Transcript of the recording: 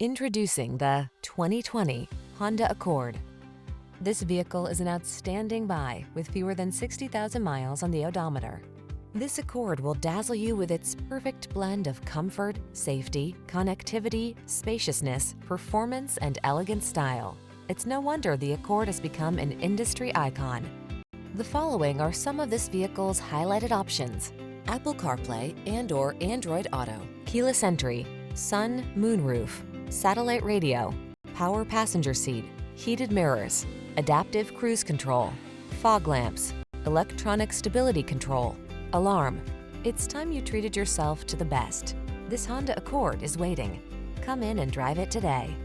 Introducing the 2020 Honda Accord. This vehicle is an outstanding buy with fewer than 60,000 miles on the odometer. This Accord will dazzle you with its perfect blend of comfort, safety, connectivity, spaciousness, performance, and elegant style. It's no wonder the Accord has become an industry icon. The following are some of this vehicle's highlighted options: Apple CarPlay and/or Android Auto, keyless entry, sun, moonroof, satellite radio, power passenger seat, heated mirrors, adaptive cruise control, fog lamps, electronic stability control, alarm. It's time you treated yourself to the best. This Honda Accord is waiting. Come in and drive it today.